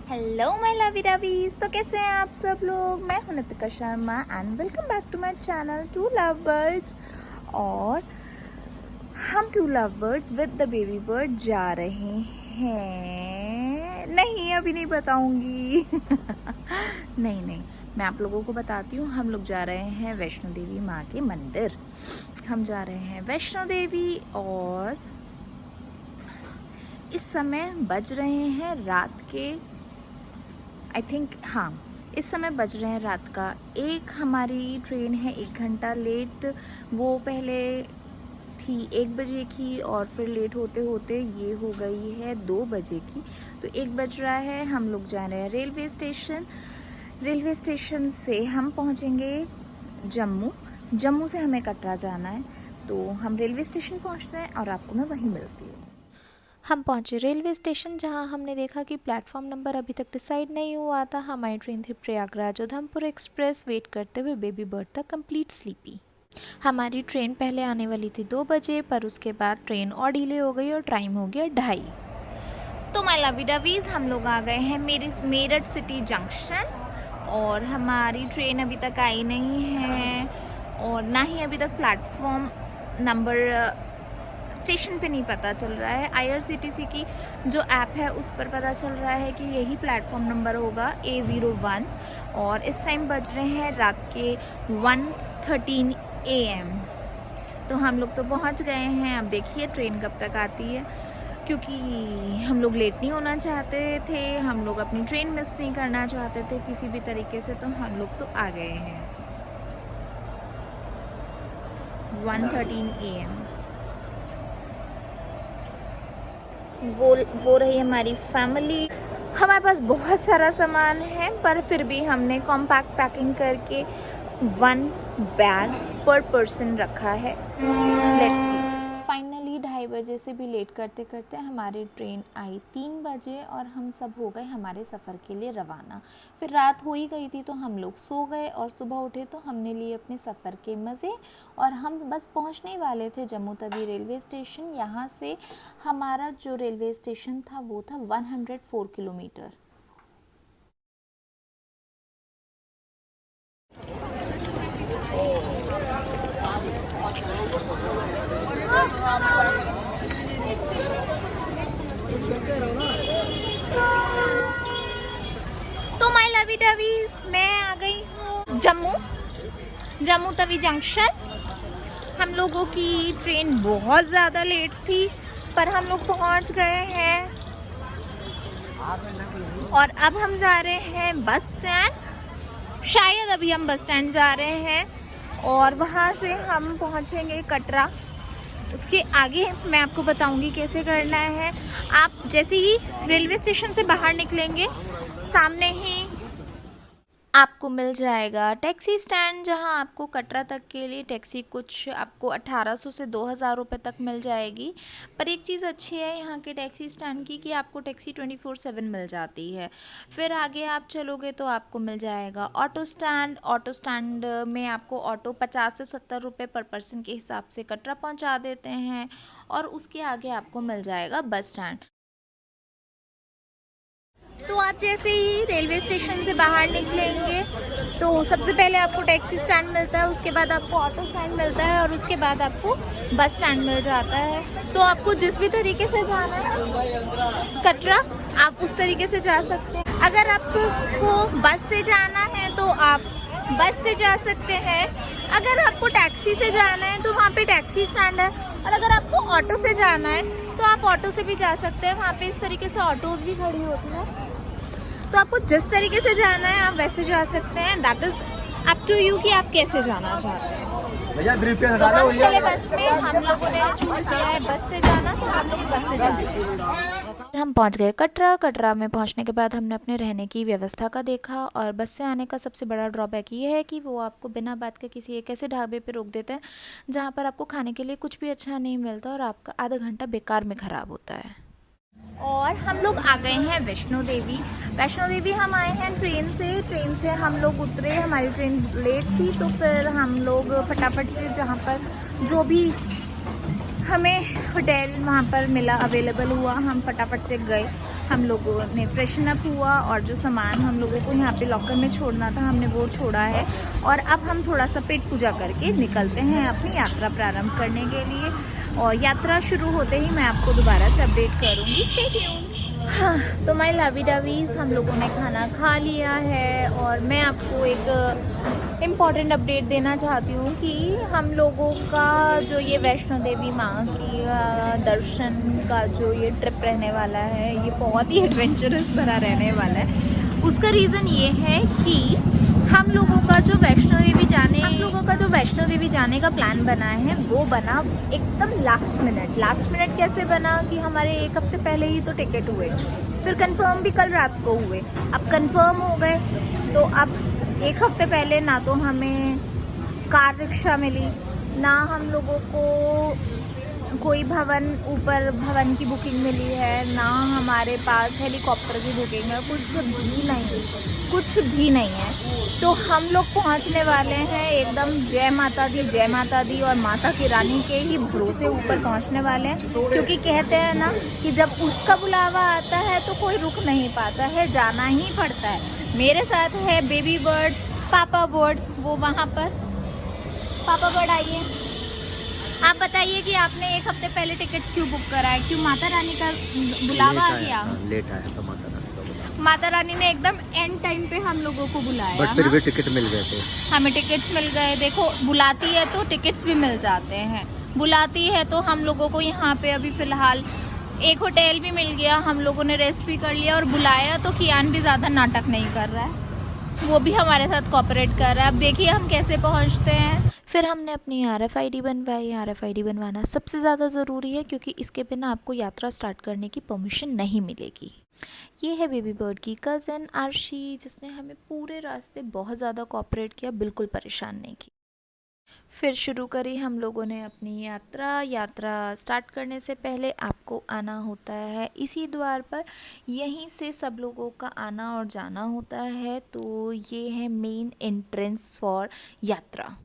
Hello my लवी रवीज। तो कैसे हैं आप सब लोग। मैं हूं Nitika Sharma and welcome back to my channel to love birds. और हम two love birds with the baby bird जा रहे हैं। नहीं, अभी नहीं बताऊंगी। नहीं, मैं आप लोगों को बताती हूँ। हम लोग जा रहे हैं वैष्णो देवी माँ के मंदिर। हम जा रहे हैं वैष्णो देवी और इस समय बज रहे हैं रात के इस समय बज रहे हैं रात का 1। हमारी ट्रेन है 1 घंटा लेट। वो पहले थी 1 बजे की और फिर लेट होते होते ये हो गई है 2 बजे की। तो 1 बज रहा है। हम लोग जा रहे हैं रेलवे स्टेशन। रेलवे स्टेशन से हम पहुंचेंगे जम्मू से हमें कटरा जाना है। तो हम रेलवे स्टेशन पहुंचते हैं और आपको मैं वहीं मिलती हूँ। हम पहुंचे रेलवे स्टेशन, जहां हमने देखा कि प्लेटफॉर्म नंबर अभी तक डिसाइड नहीं हुआ था। हमारी ट्रेन थी प्रयागराज उधमपुर एक्सप्रेस। वेट करते हुए बेबी बर्ड तक कंप्लीट स्लीपी। हमारी ट्रेन पहले आने वाली थी 2 बजे, पर उसके बाद ट्रेन और डिले हो गई और टाइम हो गया 2:30। तो माय लवी डवीज, हम लोग आ गए हैं मेरठ सिटी जंक्शन और हमारी ट्रेन अभी तक आई नहीं है और ना ही अभी तक प्लेटफॉर्म नंबर स्टेशन पे नहीं पता चल रहा है। IRCTC की जो ऐप है उस पर पता चल रहा है कि यही प्लेटफॉर्म नंबर होगा A01 और इस टाइम बज रहे हैं रात के 1:13 AM। तो हम लोग तो पहुंच गए हैं। अब देखिए ट्रेन कब तक आती है, क्योंकि हम लोग लेट नहीं होना चाहते थे। हम लोग अपनी ट्रेन मिस नहीं करना चाहते थे किसी भी तरीके से। तो हम लोग तो आ गए हैं 1:13 AM। वो रही हमारी फैमिली। हमारे पास बहुत सारा सामान है, पर फिर भी हमने कॉम्पैक्ट पैकिंग करके 1 बैग पर पर्सन रखा है। Let's see. फाइनली 2:30 बजे से भी लेट करते करते हमारी ट्रेन आई 3 बजे और हम सब हो गए हमारे सफ़र के लिए रवाना। फिर रात हो ही गई थी तो हम लोग सो गए और सुबह उठे तो हमने लिए अपने सफ़र के मज़े। और हम बस पहुंचने ही वाले थे जम्मू तवी रेलवे स्टेशन। यहाँ से हमारा जो रेलवे स्टेशन था वो था 104 किलोमीटर। तो माय लवी डवीज, मैं आ गई हूँ जम्मू तवी जंक्शन। हम लोगों की ट्रेन बहुत ज़्यादा लेट थी, पर हम लोग पहुँच गए हैं और अब हम जा रहे हैं बस स्टैंड। शायद अभी हम बस स्टैंड जा रहे हैं और वहाँ से हम पहुँचेंगे कटरा। उसके आगे मैं आपको बताऊंगी कैसे करना है। आप जैसे ही रेलवे स्टेशन से बाहर निकलेंगे, सामने ही आपको मिल जाएगा टैक्सी स्टैंड, जहां आपको कटरा तक के लिए टैक्सी कुछ आपको 1800 से 2000 रुपये तक मिल जाएगी। पर एक चीज़ अच्छी है यहाँ के टैक्सी स्टैंड की कि आपको टैक्सी 24/7 मिल जाती है। फिर आगे आप चलोगे तो आपको मिल जाएगा ऑटो स्टैंड। ऑटो स्टैंड में आपको ऑटो 50 से 70 रुपये पर पर्सन के हिसाब से कटरा पहुँचा देते हैं। और उसके आगे आपको मिल जाएगा बस स्टैंड। तो आप जैसे ही रेलवे स्टेशन से बाहर निकलेंगे तो सबसे पहले आपको टैक्सी स्टैंड मिलता है, उसके बाद आपको ऑटो स्टैंड मिलता है और उसके बाद आपको बस स्टैंड मिल जाता है। तो आपको जिस भी तरीके से जाना है कटरा, आप उस तरीके से जा सकते हैं। अगर आपको बस से जाना है तो आप बस से जा सकते हैं। अगर आपको टैक्सी से जाना है तो वहाँ पे टैक्सी स्टैंड है, और अगर आपको ऑटो से जाना है तो आप ऑटो से भी जा सकते हैं। वहाँ पे इस तरीके से ऑटोज भी खड़ी होती है। तो आपको जिस तरीके से जाना है आप वैसे जा सकते हैं। That is up to you कि आप कैसे जाना चाहते हैं। तो चले बस में। हम लोगों ने चूज किया है बस से जाना, तो हम लोग बस से जाएंगे। हम पहुंच गए कटरा में पहुंचने के बाद हमने अपने रहने की व्यवस्था का देखा। और बस से आने का सबसे बड़ा ड्रॉबैक ये है कि वो आपको बिना बात के किसी एक ऐसे ढाबे पे रोक देते हैं जहां पर आपको खाने के लिए कुछ भी अच्छा नहीं मिलता और आपका आधा घंटा बेकार में ख़राब होता है। और हम लोग आ गए हैं वैष्णो देवी हम आए हैं ट्रेन से हम लोग उतरे। हमारी ट्रेन लेट थी तो फिर हम लोग फटाफट से जहाँ पर जो भी हमें होटल वहाँ पर मिला, अवेलेबल हुआ, हम फटाफट से गए। हम लोगों ने फ्रेशन अप हुआ और जो सामान हम लोगों को यहाँ पे लॉकर में छोड़ना था हमने वो छोड़ा है। और अब हम थोड़ा सा पेट पूजा करके निकलते हैं अपनी यात्रा प्रारंभ करने के लिए। और यात्रा शुरू होते ही मैं आपको दोबारा से अपडेट करूँगी। Stay tuned. हाँ, तो माय लवी डवीज़, हम लोगों ने खाना खा लिया है और मैं आपको एक इम्पॉर्टेंट अपडेट देना चाहती हूँ कि हम लोगों का जो ये वैष्णो देवी माँ की दर्शन का जो ये ट्रिप रहने वाला है ये बहुत ही एडवेंचरस भरा रहने वाला है। उसका रीज़न ये है कि हम लोगों का जो वैष्णो देवी जाने का प्लान बना है वो बना एकदम लास्ट मिनट। कैसे बना कि हमारे एक हफ्ते पहले ही तो टिकट हुए, फिर कंफर्म भी कल रात को हुए। अब कंफर्म हो गए तो अब एक हफ्ते पहले ना तो हमें कार रिक्शा मिली, ना हम लोगों को कोई भवन की बुकिंग मिली है, ना हमारे पास हेलीकॉप्टर की बुकिंग है, कुछ भी नहीं है। तो हम लोग पहुंचने वाले हैं एकदम जय माता दी और माता की रानी के ही भरोसे ऊपर पहुंचने वाले हैं। क्योंकि कहते हैं ना कि जब उसका बुलावा आता है तो कोई रुक नहीं पाता है, जाना ही पड़ता है। मेरे साथ है बेबी बर्ड, पापा बर्ड, वो वहाँ पर। पापा बर्ड आइए, आप बताइए कि आपने एक हफ्ते पहले टिकट्स क्यों बुक करा है? क्यों माता रानी का बुलावा आ गया? लेट आया तो माता रानी ने एकदम एंड टाइम पे हम लोगों को बुलाया। बट फिर भी टिकट मिल गए थे, हमें टिकट्स मिल गए। देखो, बुलाती है तो टिकट्स भी मिल जाते हैं, बुलाती है तो हम लोगों को यहाँ पे अभी फ़िलहाल एक होटल भी मिल गया, हम लोगों ने रेस्ट भी कर लिया। और बुलाया तो कियान भी ज़्यादा नाटक नहीं कर रहा है, वो भी हमारे साथ कोऑपरेट कर रहा है। अब देखिए हम कैसे पहुँचते हैं। फिर हमने अपनी RFID बनवाई। RFID बनवाना सबसे ज़्यादा ज़रूरी है क्योंकि इसके बिना आपको यात्रा स्टार्ट करने की परमिशन नहीं मिलेगी। ये है बेबी बर्ड की कज़न आरशी, जिसने हमें पूरे रास्ते बहुत ज़्यादा कोऑपरेट किया, बिल्कुल परेशान नहीं की। फिर शुरू करी हम लोगों ने अपनी यात्रा स्टार्ट करने से पहले आपको आना होता है इसी द्वार पर, यहीं से सब लोगों का आना और जाना होता है। तो ये है मेन एंट्रेंस फॉर यात्रा।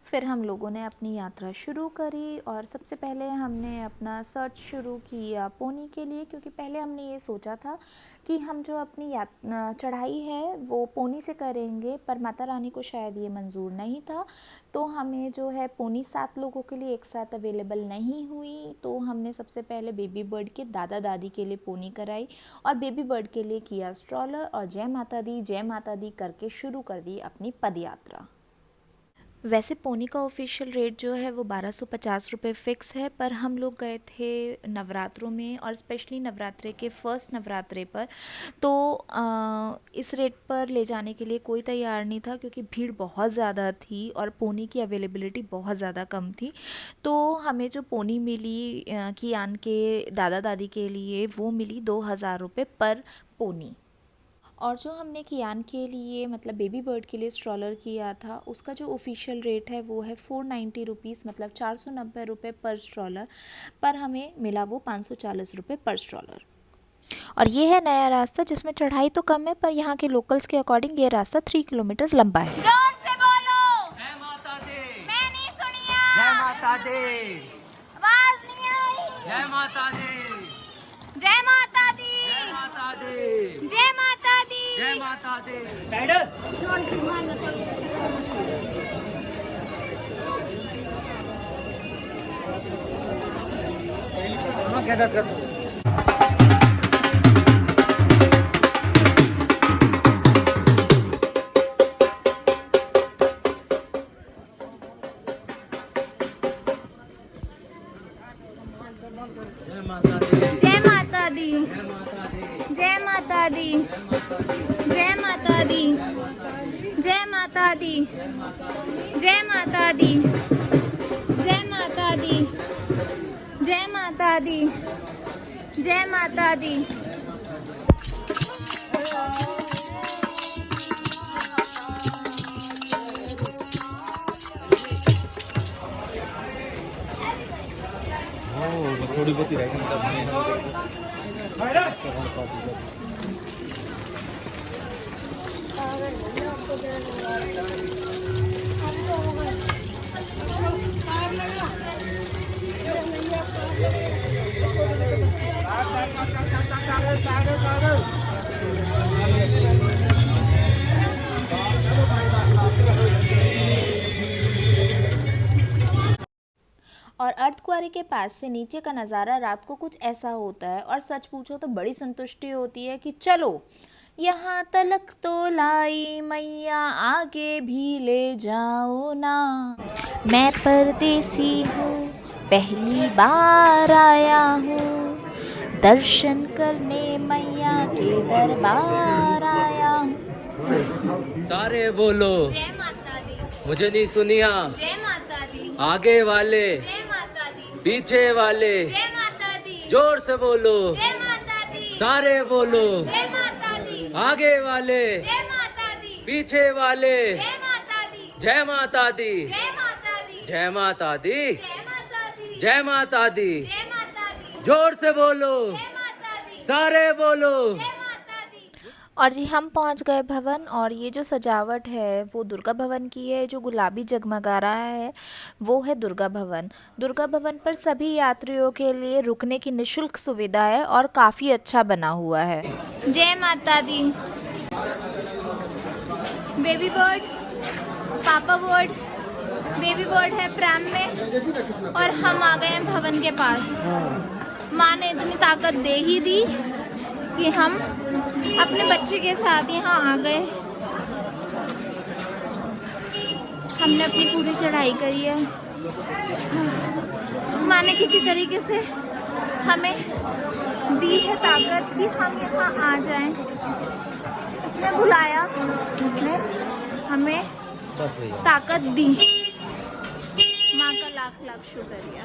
फिर हम लोगों ने अपनी यात्रा शुरू करी और सबसे पहले हमने अपना सर्च शुरू किया पोनी के लिए, क्योंकि पहले हमने ये सोचा था कि हम जो अपनी चढ़ाई है वो पोनी से करेंगे, पर माता रानी को शायद ये मंजूर नहीं था। तो हमें जो है पोनी 7 लोगों के लिए एक साथ अवेलेबल नहीं हुई। तो हमने सबसे पहले बेबी बर्ड के दादा दादी के लिए पोनी कराई और बेबी बर्ड के लिए किया स्ट्रॉलर, और जय माता दी करके शुरू कर दी अपनी पद यात्रा। वैसे पोनी का ऑफिशियल रेट जो है वो 1250 रुपये फ़िक्स है, पर हम लोग गए थे नवरात्रों में और स्पेशली नवरात्रे के फर्स्ट नवरात्रे पर, तो इस रेट पर ले जाने के लिए कोई तैयार नहीं था क्योंकि भीड़ बहुत ज़्यादा थी और पोनी की अवेलेबिलिटी बहुत ज़्यादा कम थी। तो हमें जो पोनी मिली कियान के दादा दादी के लिए वो मिली 2000 रुपये पर पोनी। और जो हमने कियान के लिए मतलब बेबी बर्ड के लिए स्ट्रॉलर किया था उसका जो ऑफिशियल रेट है वो है 490 रुपीज़, मतलब 490 रुपये पर स्ट्रॉलर, पर हमें मिला वो 540 रुपये पर स्ट्रॉलर। और ये है नया रास्ता जिसमें चढ़ाई तो कम है, पर यहाँ के लोकल्स के अकॉर्डिंग ये रास्ता 3 किलोमीटर लंबा है। जोर से बोलो, जय माता दी, मैं नहीं सुनी जय माता दी, आवाज नहीं आई। जय माता दी, जय माता दी, जय माता दी, जय माता दी, जय माता दी। जय माता दी, जय माता दी, जय माता दी, जय माता दी, जय माता दी, जय माता दी, जय माता दी, जय माता दी, जय माता दी। थोड़ी बहुत ही रहेगी और अर्धकुंवारी के पास से नीचे का नज़ारा रात को कुछ ऐसा होता है और सच पूछो तो बड़ी संतुष्टि होती है कि चलो यहाँ तलक तो लाई मैया आगे भी ले जाओ ना। मैं परदेसी हूँ पहली बार आया हूँ, दर्शन करने मैया के दरबार आया हूँ। सारे बोलो जय माता दी। मुझे नहीं सुनिया। जय माता दी। आगे वाले जय माता दी। पीछे वाले जय माता दी। जोर से बोलो। जय माता दी। सारे बोलो जय माता दी। आगे वाले जय माता दी। पीछे वाले जय माता दी। जय माता दी। जय माता दी। जय माता दी। जय माता दी। जय माता दी। जय माता दी। जोर से बोलो। जय माता दी। सारे बोलो। जय माता दी। और जी हम पहुंच गए भवन, और ये जो सजावट है वो दुर्गा भवन की है। जो गुलाबी जगमगा रहा है वो है दुर्गा भवन। दुर्गा भवन पर सभी यात्रियों के लिए रुकने की निशुल्क सुविधा है और काफ़ी अच्छा बना हुआ है। जय माता दी। बेबी बोर्ड, पापा बोर्ड, बेबी बोर्ड है प्राम में, और हम आ गए हैं भवन के पास। माँ ने इतनी ताकत दे ही दी कि हम अपने बच्चे के साथ यहाँ आ गए। हमने अपनी पूरी चढ़ाई करी है। माँ ने किसी तरीके से हमें दी है ताकत कि हम यहाँ आ जाएं। उसने बुलाया, उसने हमें ताकत दी। माँ का लाख लाख शुक्रिया।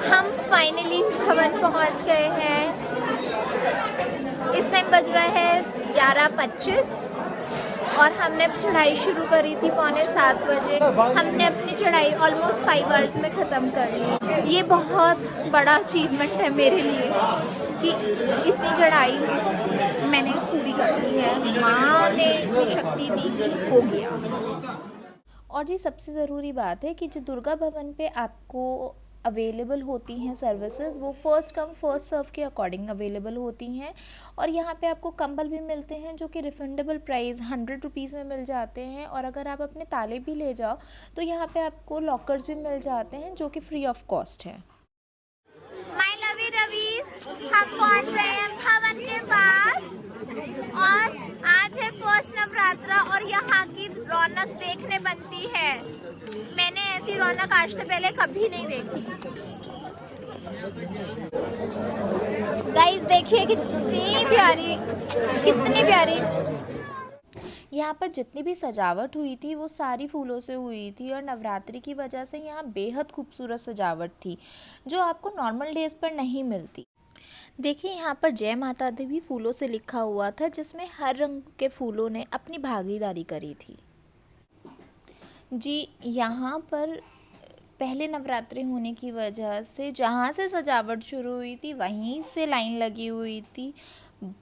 हम फाइनली भवन पहुँच गए हैं। इस टाइम बज रहा है 11:25 और हमने चढ़ाई शुरू करी थी 6:45 बजे। हमने अपनी चढ़ाई ऑलमोस्ट 5 आवर्स में ख़त्म कर ली। ये बहुत बड़ा अचीवमेंट है मेरे लिए कि इतनी चढ़ाई मैंने पूरी कर ली है। माँ ने इतनी शक्ति दी कि हो गया। और जी सबसे ज़रूरी बात है कि जो दुर्गा भवन पे आपको अवेलेबल होती हैं सर्विसेज, वो फर्स्ट कम फर्स्ट सर्व के अकॉर्डिंग अवेलेबल होती हैं। और यहाँ पे आपको कंबल भी मिलते हैं जो कि रिफंडेबल प्राइस 100 रुपीज़ में मिल जाते हैं। और अगर आप अपने ताले भी ले जाओ तो यहाँ पे आपको लॉकर्स भी मिल जाते हैं जो कि फ्री ऑफ कॉस्ट है। माय लवी रवीज, हम पहुंच गए हैं भवन के पास और आज है फर्स्ट नवरात्रा और यहाँ की रौनक देखने बनती है। मैंने ऐसी रौनक आज से पहले कभी नहीं देखी। गाइस देखिए कितनी प्यारी, कितनी प्यारी। यहाँ पर जितनी भी सजावट हुई थी वो सारी फूलों से हुई थी और नवरात्रि की वजह से यहाँ बेहद खूबसूरत सजावट थी जो आपको नॉर्मल डेज पर नहीं मिलती। देखिए यहाँ पर जय माता दी भी फूलों से लिखा हुआ था जिसमें हर रंग के फूलों ने अपनी भागीदारी करी थी। जी यहाँ पर पहले नवरात्रि होने की वजह से जहाँ से सजावट शुरू हुई थी वहीं से लाइन लगी हुई थी।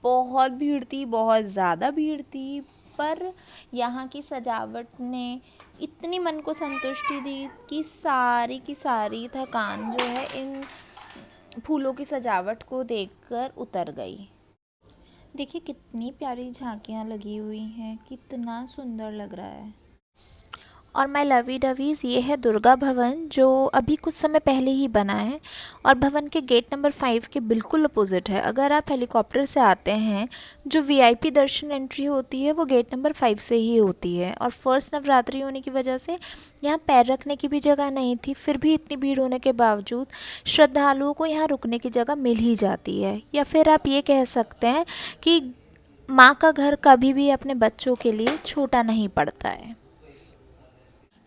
बहुत भीड़ थी, बहुत ज़्यादा भीड़ थी, पर यहाँ की सजावट ने इतनी मन को संतुष्टि दी कि सारी की सारी थकान जो है इन फूलों की सजावट को देखकर उतर गई। देखिए कितनी प्यारी झांकियाँ लगी हुई हैं, कितना सुंदर लग रहा है। और माय लवी डवीज़, ये है दुर्गा भवन जो अभी कुछ समय पहले ही बना है और भवन के गेट नंबर 5 के बिल्कुल अपोजिट है। अगर आप हेलीकॉप्टर से आते हैं, जो वीआईपी दर्शन एंट्री होती है वो गेट नंबर 5 से ही होती है। और फर्स्ट नवरात्रि होने की वजह से यहाँ पैर रखने की भी जगह नहीं थी, फिर भी इतनी भीड़ होने के बावजूद श्रद्धालुओं को यहाँ रुकने की जगह मिल ही जाती है। या फिर आप ये कह सकते हैं कि माँ का घर कभी भी अपने बच्चों के लिए छोटा नहीं पड़ता है।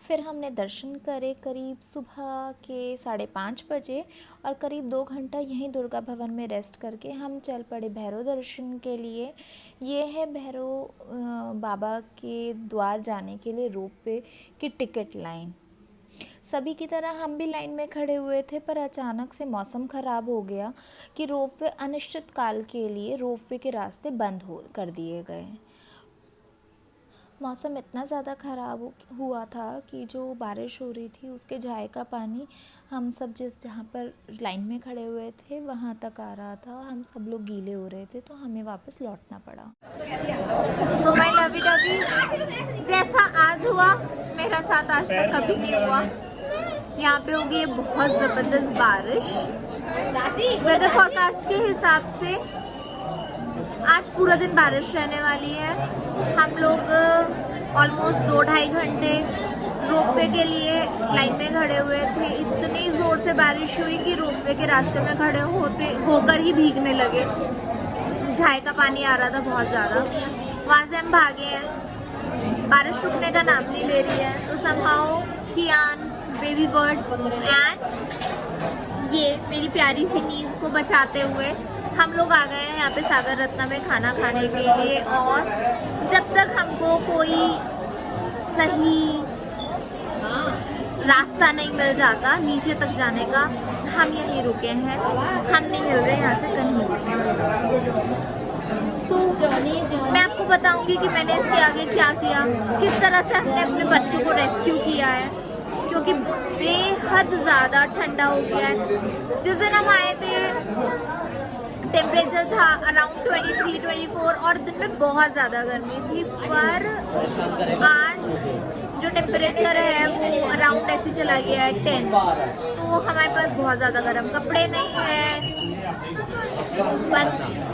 फिर हमने दर्शन करे करीब सुबह के 5:30 बजे और करीब 2 घंटा यहीं दुर्गा भवन में रेस्ट करके हम चल पड़े भैरव दर्शन के लिए। ये है भैरव बाबा के द्वार जाने के लिए रोपवे की टिकट लाइन। सभी की तरह हम भी लाइन में खड़े हुए थे, पर अचानक से मौसम ख़राब हो गया कि रोपवे अनिश्चित काल के लिए रोपवे के रास्ते बंद कर दिए गए। मौसम इतना ज़्यादा ख़राब हुआ था कि जो बारिश हो रही थी उसके झाए का पानी हम सब जहाँ पर लाइन में खड़े हुए थे वहाँ तक आ रहा था। हम सब लोग गीले हो रहे थे तो हमें वापस लौटना पड़ा। तो माय लवी डबीज, जैसा आज हुआ मेरा साथ आज तक कभी नहीं हुआ। यहाँ पे होगी ये बहुत ज़बरदस्त बारिश। वेदर फोरकास्ट के हिसाब से आज पूरा दिन बारिश रहने वाली है। हम लोग ऑलमोस्ट 2-2.5 घंटे रोपवे के लिए लाइन में खड़े हुए थे। इतनी ज़ोर से बारिश हुई कि रोपवे के रास्ते में खड़े होकर ही भीगने लगे। झाए का पानी आ रहा था बहुत ज़्यादा। वहाँ से हम भागे हैं। बारिश रुकने का नाम नहीं ले रही है। तो समहाउ कियान, बेबी बर्ड एंड ये मेरी प्यारी सी नीज़ को बचाते हुए हम लोग आ गए हैं यहाँ पे सागर रत्ना में खाना खाने के लिए। और जब तक हमको कोई सही रास्ता नहीं मिल जाता नीचे तक जाने का, हम यहीं रुके हैं। हम नहीं हिल रहे यहाँ से कहीं। तो मैं आपको बताऊंगी कि मैंने इसके आगे क्या किया, किस तरह से हमने अपने बच्चों को रेस्क्यू किया है, क्योंकि बेहद ज़्यादा ठंडा हो गया है। जिस दिन हम आए थे टेम्परेचर था अराउंड 23-24 और दिन में बहुत ज़्यादा गर्मी थी। पर आज जो टेम्परेचर है वो अराउंड ऐसे चला गया है 10। तो हमारे पास बहुत ज़्यादा गर्म कपड़े नहीं है, बस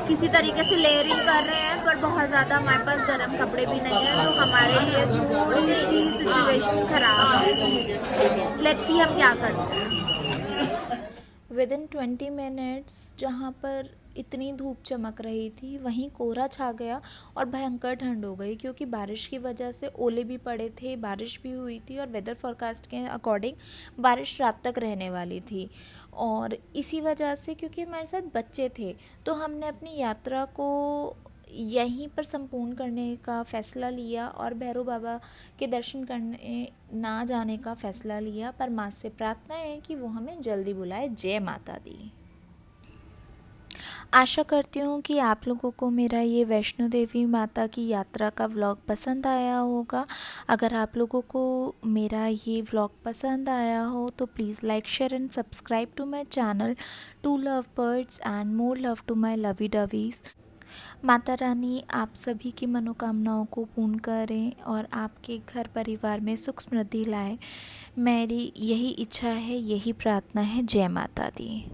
किसी तरीके से लेयरिंग कर रहे हैं, पर बहुत ज़्यादा हमारे पास गर्म कपड़े भी नहीं है। तो हमारे लिए थोड़ी सी सिचुएशन ख़राब है। लेट्स सी हम क्या करते हैं। विदिन 20 मिनट्स जहाँ पर इतनी धूप चमक रही थी वहीं कोहरा छा गया और भयंकर ठंड हो गई, क्योंकि बारिश की वजह से ओले भी पड़े थे, बारिश भी हुई थी और वेदर फोरकास्ट के अकॉर्डिंग बारिश रात तक रहने वाली थी। और इसी वजह से क्योंकि हमारे साथ बच्चे थे तो हमने अपनी यात्रा को यहीं पर संपूर्ण करने का फ़ैसला लिया और भैरव बाबा के दर्शन करने ना जाने का फ़ैसला लिया। पर माँ से प्रार्थना है कि वो हमें जल्दी बुलाए। जय माता दी। आशा करती हूँ कि आप लोगों को मेरा ये वैष्णो देवी माता की यात्रा का व्लॉग पसंद आया होगा। अगर आप लोगों को मेरा ये व्लॉग पसंद आया हो तो please like, share and subscribe to my channel to love birds and more love to my lovey doveys. Mata Rani आप सभी की मनोकामनाओं को पूर्ण करें और आपके घर परिवार में सुख समृद्धि लाए। मेरी यही इच्छा है, यही प्रार्थना है। जय माता दी।